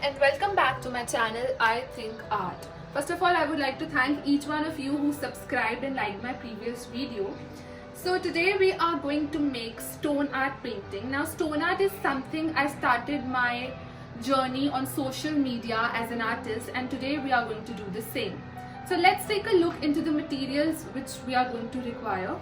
and welcome back to my channel I Think Art. First of all, I would like to thank each one of you who subscribed and liked my previous video. So today we are going to make stone art painting. Now stone art is something I started my journey on social media as an artist, and today we are going to do the same. So let's take a look into the materials which we are going to require.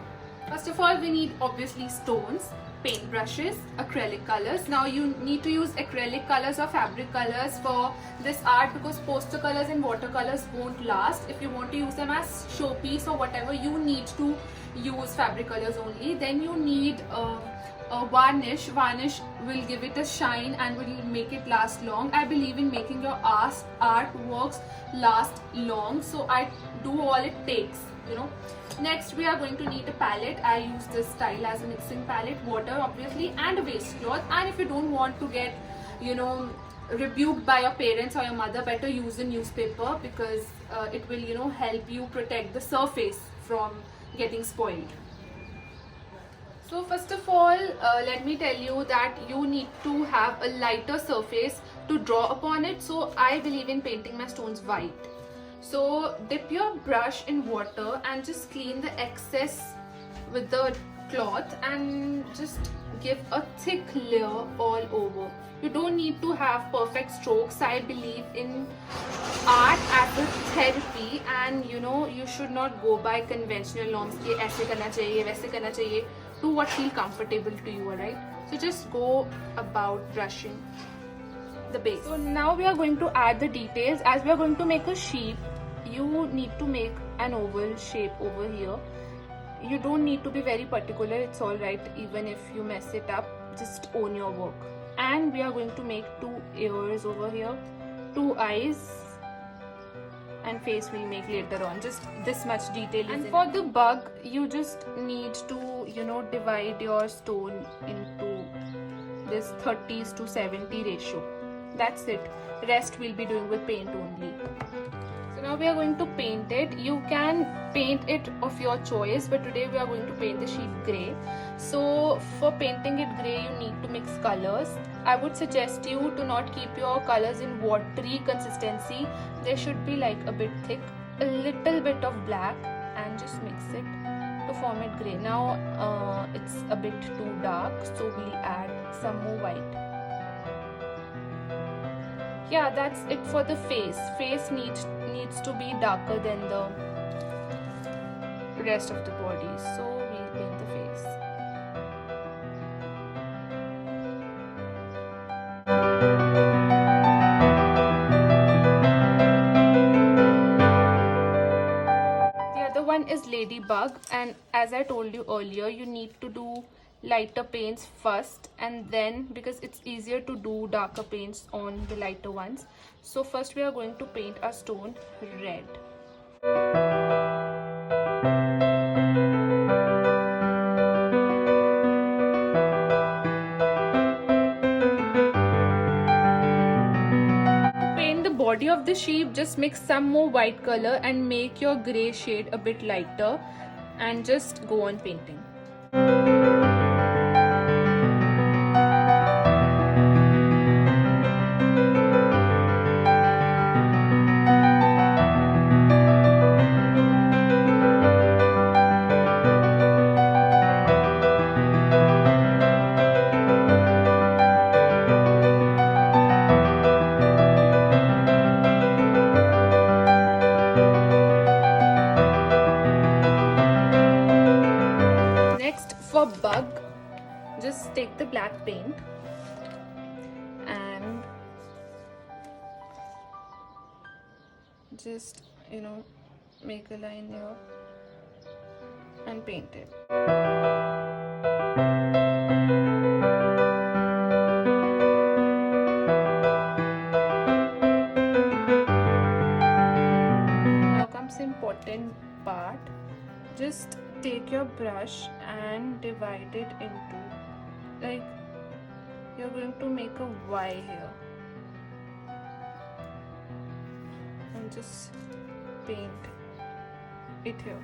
First of all, we need obviously stones, paint brushes, acrylic colors. Now you need to use acrylic colors or fabric colors for this art because poster colors and watercolors won't last. If you want to use them as showpiece or whatever, you need to use fabric colors only. Then you need a varnish. Varnish will give it a shine and will make it last long. I believe in making your artworks last long, so I do all it takes, you know. Next we are going to need a palette. I use this style as a mixing palette, water obviously, and a wastecloth. And if you don't want to get, you know, rebuked by your parents or your mother, better use a newspaper because it will, you know, help you protect the surface from getting spoiled. So first of all, let me tell you that you need to have a lighter surface to draw upon it. So I believe in painting my stones white. So dip your brush in water and just clean the excess with the cloth and just give a thick layer all over. You don't need to have perfect strokes. I believe in art as a therapy, and you know, you should not go by conventional norms कि ऐसे करना चाहिए वैसे करना चाहिए. Do what feel comfortable to you, alright? So just go about brushing the base. So now we are going to add the details. As we are going to make a sheep, you need to make an oval shape over here. You don't need to be very particular, it's alright even if you mess it up. Just own your work. And we are going to make 2 ears over here, 2 eyes, and face we'll make later on. Just this much detail is. And for the bug, you just need to, you know, divide your stone into this 30:70 ratio. That's it. Rest we'll be doing with paint only. So now we are going to paint it. You can paint it of your choice, but today we are going to paint the sheep grey. So for painting it grey, you need to mix colors. I would suggest you to not keep your colors in watery consistency. They should be like a bit thick, a little bit of black, and just mix it to form it grey. Now it's a bit too dark, so we'll add some more white. Yeah, that's it for the face. Face needs to be darker than the rest of the body. So we'll paint the face. The other one is ladybug, and as I told you earlier, you need to do lighter paints first, and then because it's easier to do darker paints on the lighter ones. So first we are going to paint our stone red. To paint the body of the sheep, just mix some more white color and make your gray shade a bit lighter and just go on painting. For bug, just take the black paint and just, you know, make a line here and paint it. Now comes the important part. Just take your brush and divide it into, like, you're going to make a Y here and just paint it here.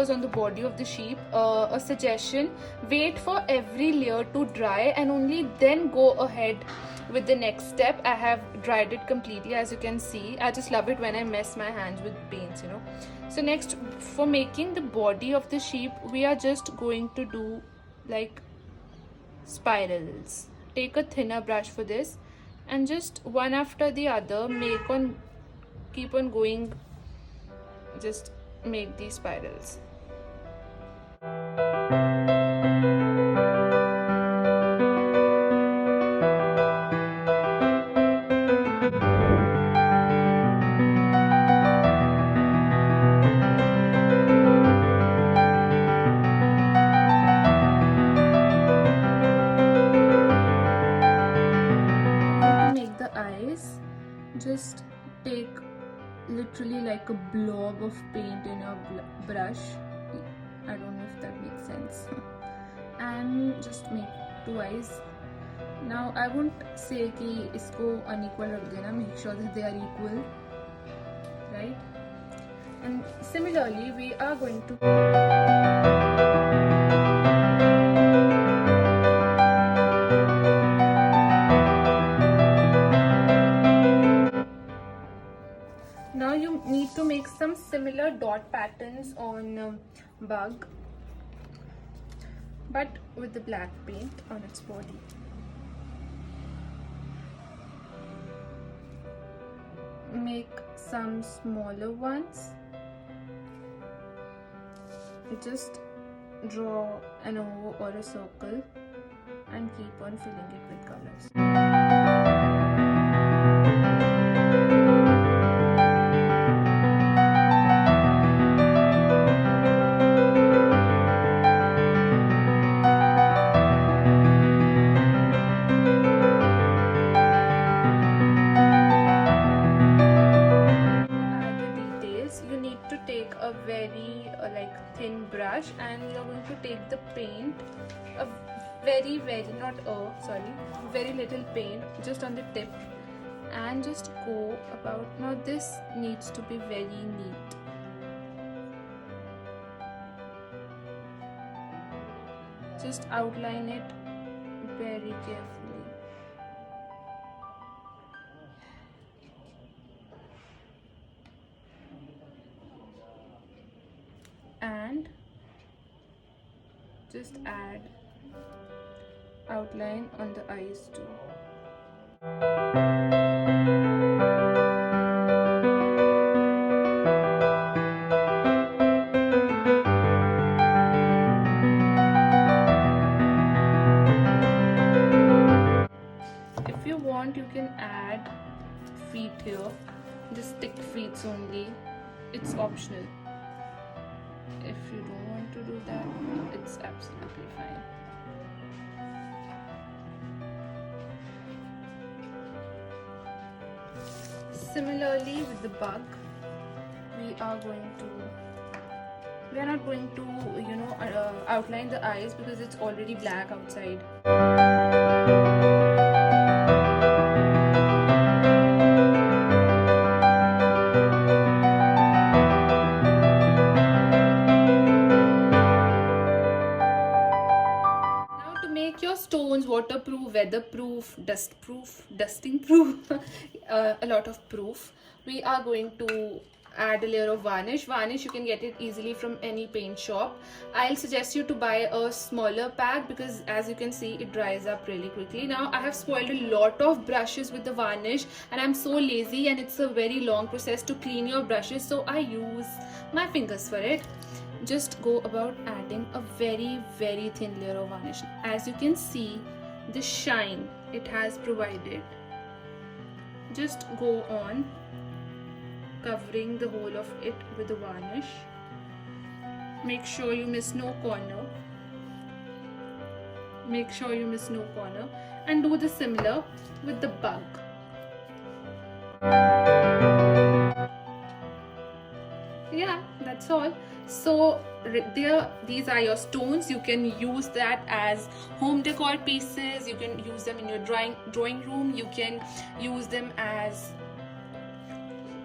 layers on the body of the sheep. A suggestion: wait for every layer to dry and only then go ahead with the next step. I have dried it completely, as you can see. I just love it when I mess my hands with paints, you know. So next, for making the body of the sheep, we are just going to do like spirals. Take a thinner brush for this and just one after the other keep on going, just make these spirals. To make the eyes, just take literally like a blob of paint in your brush. I don't know if that makes sense. And just make two eyes. Now I won't say कि इसको unequal रख देना. Make sure that they are equal, right? And similarly, we are going to now you need to make some similar dot patterns on bug, but with the black paint on its body. Make some smaller ones. Just draw an O or a circle and keep on filling it with colors. Take a very thin brush and you're going to take the paint, a very little paint just on the tip, and just go about. Now this needs to be very neat. Just outline it very carefully. And just add outline on the eyes too. If you want, you can add feet here. Just stick feet only. It's optional. If you don't want to do that, it's absolutely fine. Similarly with the bug, we are not going to outline the eyes because it's already black outside. Stones waterproof, weatherproof, dusting proof, a lot of proof. We are going to add a layer of varnish. You can get it easily from any paint shop. I'll suggest you to buy a smaller pack because as you can see, it dries up really quickly. Now I have spoiled a lot of brushes with the varnish and I'm so lazy and it's a very long process to clean your brushes, so I use my fingers for it. Just go about adding a very thin layer of varnish. As you can see, the shine it has provided, just go on covering the whole of it with the varnish. Make sure you miss no corner. And do the similar with the bug. Yeah, that's all. So these are your stones. You can use that as home decor pieces. You can use them in your drawing room. You can use them as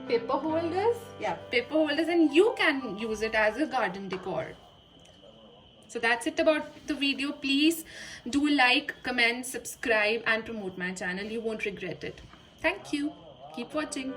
paper holders. Yeah, paper holders, and you can use it as a garden decor. So that's it about the video. Please do like, comment, subscribe and promote my channel. You won't regret it. Thank you. Keep watching.